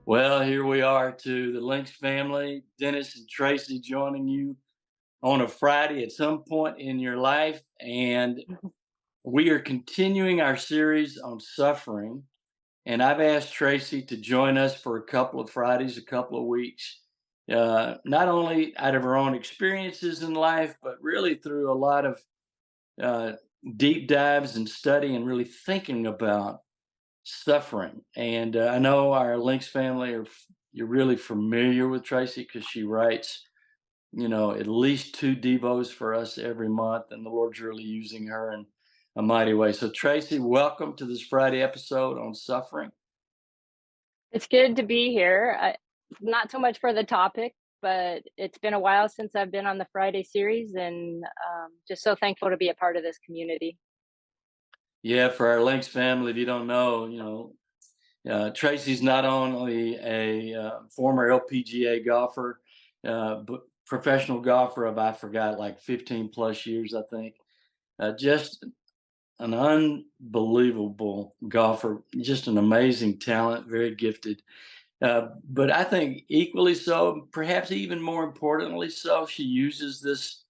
Well, here we are to the Lynx family, Dennis and Tracy joining you on a Friday at some point in your life. And we are continuing our series on suffering. And I've asked Tracy to join us for a couple of Fridays, a couple of weeks, not only out of her own experiences in life, but really through a lot of uh, deep dives and study and really thinking about suffering. And I know our Lynx family you're really familiar with Tracy because she writes, at least two devos for us every month, and the Lord's really using her in a mighty way. So, Tracy, welcome to this Friday episode on suffering. It's good to be here. Not so much for the topic, but it's been a while since I've been on the Friday series, and just so thankful to be a part of this community. Yeah, for our Lynx family, if you don't know, Tracy's not only a former LPGA golfer, but professional golfer of, I forgot, like 15 plus years, I think. Just an unbelievable golfer, just an amazing talent, very gifted. But I think equally so, perhaps even more importantly so, she uses this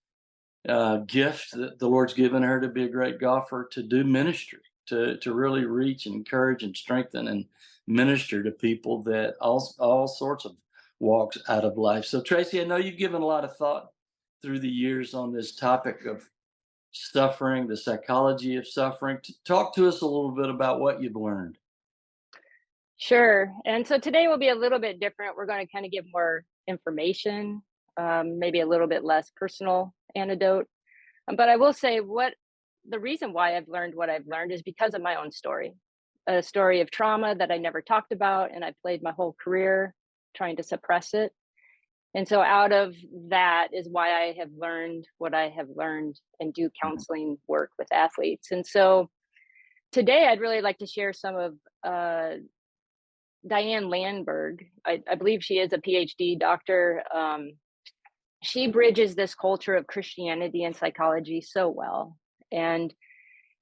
gift that the Lord's given her to be a great golfer to do ministry, to really reach and encourage and strengthen and minister to people that all sorts of walks out of life. So Tracy, I know you've given a lot of thought through the years on this topic of suffering, the psychology of suffering. Talk to us a little bit about what you've learned. Sure. And so today will be a little bit different. We're going to kind of give more information, maybe a little bit less personal anecdote. But I will say what the reason why I've learned what I've learned is because of my own story, a story of trauma that I never talked about. And I played my whole career trying to suppress it. And so out of that is why I have learned what I have learned and do Mhm. counseling work with athletes. And so today I'd really like to share some of Diane Landberg. I believe she is a PhD doctor. She bridges this culture of Christianity and psychology so well. And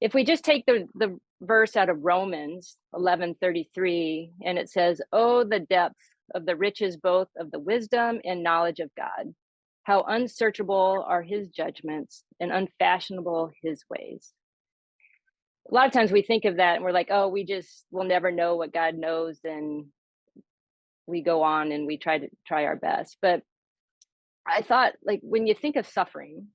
if we just take the verse out of Romans 11:33, and it says, "Oh, the depth of the riches both of the wisdom and knowledge of God. How unsearchable are his judgments and unfashionable his ways." A lot of times we think of that and we're like, "Oh, we'll never know what God knows," and we go on and we try our best. But I thought, like, when you think of suffering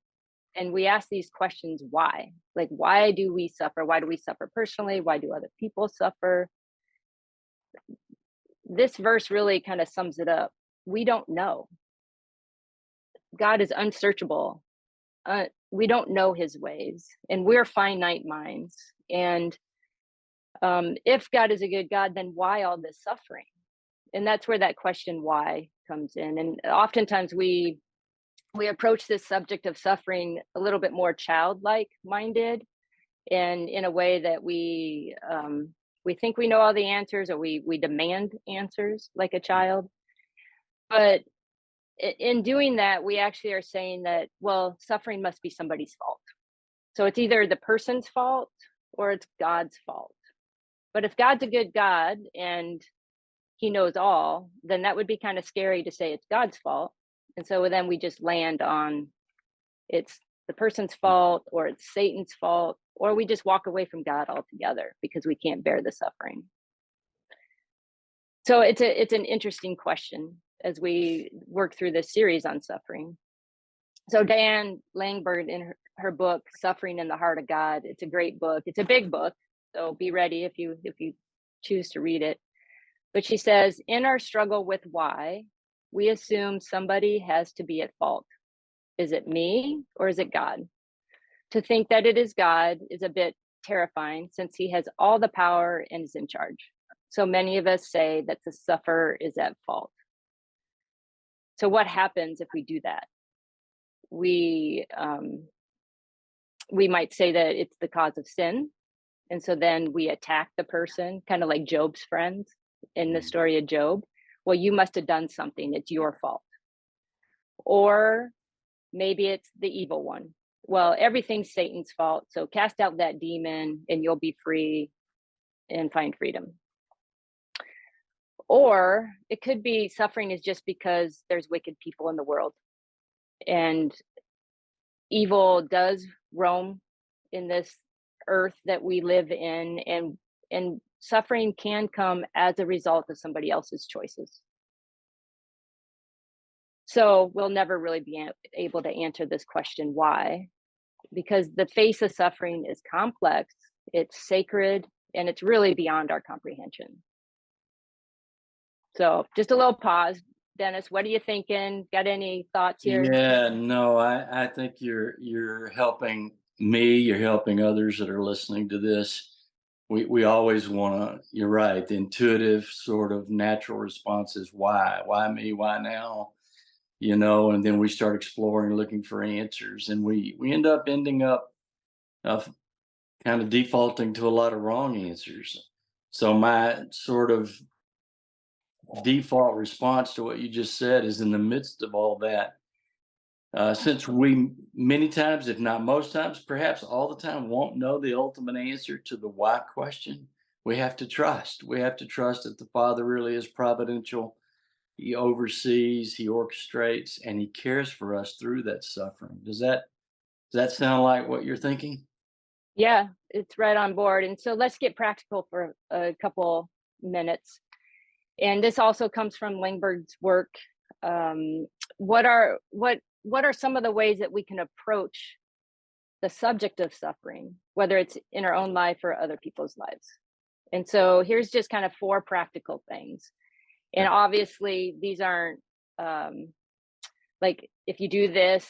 and we ask these questions, why? Like, why do we suffer? Why do we suffer personally? Why do other people suffer? This verse really kind of sums it up. We don't know. God is unsearchable. We don't know his ways, and we're finite minds. And if God is a good God, then why all this suffering? And that's where that question why comes in. And oftentimes we approach this subject of suffering a little bit more childlike minded, and in a way that we think we know all the answers, or we demand answers like a child. But in doing that, we actually are saying that, well, suffering must be somebody's fault. So it's either the person's fault or it's God's fault. But if God's a good God and he knows all, then that would be kind of scary to say it's God's fault. And so then we just land on it's the person's fault or it's Satan's fault, or we just walk away from God altogether because we can't bear the suffering. So it's an interesting question as we work through this series on suffering. So Diane Langberg, in her book Suffering in the Heart of God, it's a great book. It's a big book, so be ready if you choose to read it. But she says, in our struggle with why, we assume somebody has to be at fault. Is it me or is it God? To think that it is God is a bit terrifying since he has all the power and is in charge. So many of us say that the sufferer is at fault. So what happens if we do that? We might say that it's the cause of sin, and so then we attack the person, kind of like Job's friends in the story of Job. Well, you must have done something, it's your fault. Or maybe it's the evil one. Well, everything's Satan's fault, so cast out that demon and you'll be free and find freedom. Or it could be suffering is just because there's wicked people in the world and evil does roam in this earth that we live in, and suffering can come as a result of somebody else's choices. So we'll never really be able to answer this question why, because the face of suffering is complex, it's sacred, and it's really beyond our comprehension. So just a little pause. Dennis, what are you thinking? Got any thoughts here? Yeah, no, I think you're helping me, you're helping others that are listening to this. We always wanna, you're right, the intuitive sort of natural response is why? Why me? Why now? And then we start exploring, looking for answers, and we ending up kind of defaulting to a lot of wrong answers. So my sort of default response to what you just said is, in the midst of all that, since we many times, if not most times, perhaps all the time, won't know the ultimate answer to the why question, we have to trust. We have to trust that the Father really is providential. He oversees, he orchestrates, and he cares for us through that suffering. Does that sound like what you're thinking? Yeah, it's right on board. And so let's get practical for a couple minutes. And this also comes from Langberg's work. Um, what are some of the ways that we can approach the subject of suffering, whether it's in our own life or other people's lives? And so here's just kind of four practical things. And Okay. obviously, these aren't like if you do this,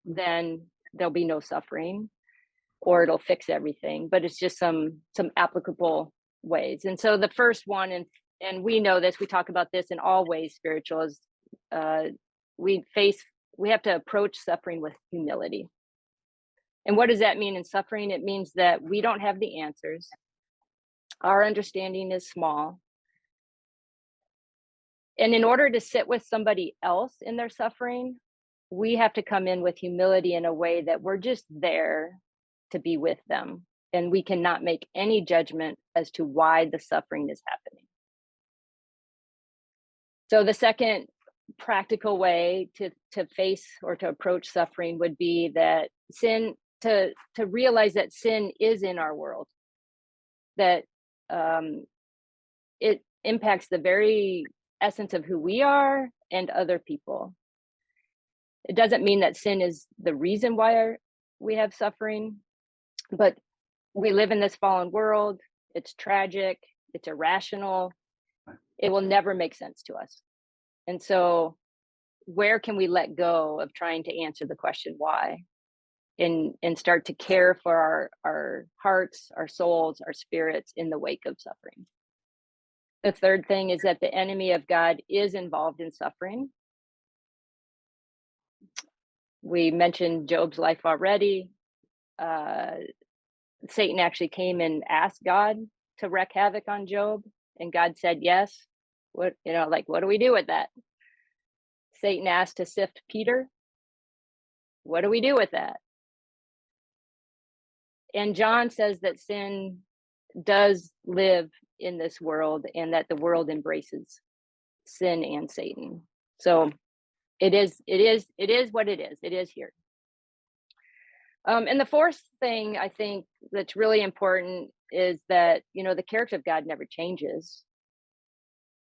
then there'll be no suffering or it'll fix everything, but it's just some applicable ways. And so the first one, and we know this, we talk about this in all ways spiritual, is uh we face we have to approach suffering with humility. And what does that mean in suffering? It means that we don't have the answers, our understanding is small, and in order to sit with somebody else in their suffering, we have to come in with humility in a way that we're just there to be with them. And we cannot make any judgment as to why the suffering is happening. So the second practical way to face or to approach suffering would be that to realize that sin is in our world, that um, it impacts the very essence of who we are and other people. It doesn't mean that sin is the reason why we have suffering, but we live in this fallen world. It's tragic, it's irrational, it will never make sense to us. And so, where can we let go of trying to answer the question why, and start to care for our hearts, our souls, our spirits in the wake of suffering? The third thing is that the enemy of God is involved in suffering. We mentioned Job's life already. Uh, Satan actually came and asked God to wreak havoc on Job, and God said yes. What do we do with that? Satan asked to sift Peter. What do we do with that? And John says that sin does live in this world and that the world embraces sin and Satan. So it is what it is. It is here. And the fourth thing I think that's really important is that, the character of God never changes.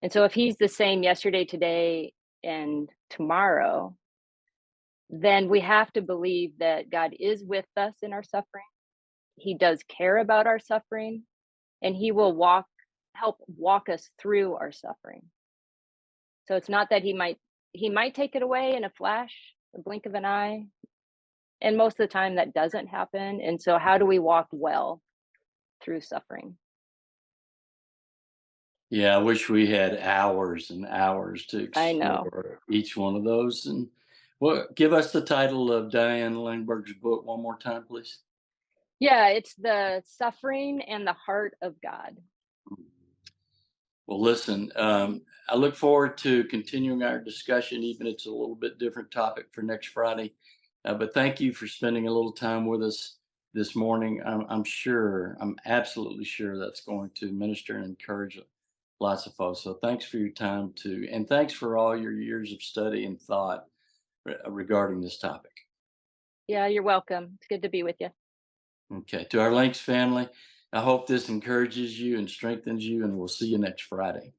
And so if he's the same yesterday, today, and tomorrow, then we have to believe that God is with us in our suffering. He does care about our suffering, and he will help walk us through our suffering. So it's not that he might take it away in a flash, a blink of an eye, and most of the time that doesn't happen. And so how do we walk well through suffering? Yeah, I wish we had hours and hours to I know. explore each one of those. And give us the title of Diane Langberg's book one more time, please. Yeah, it's the suffering and the heart of God. Well, listen, I look forward to continuing our discussion, even if it's a little bit different topic for next Friday. But thank you for spending a little time with us this morning. I'm absolutely sure that's going to minister and encourage lots of folks. So thanks for your time too, and thanks for all your years of study and thought regarding this topic. Yeah, you're welcome. It's good to be with you. Okay, to our Links family, I hope this encourages you and strengthens you, and we'll see you next Friday.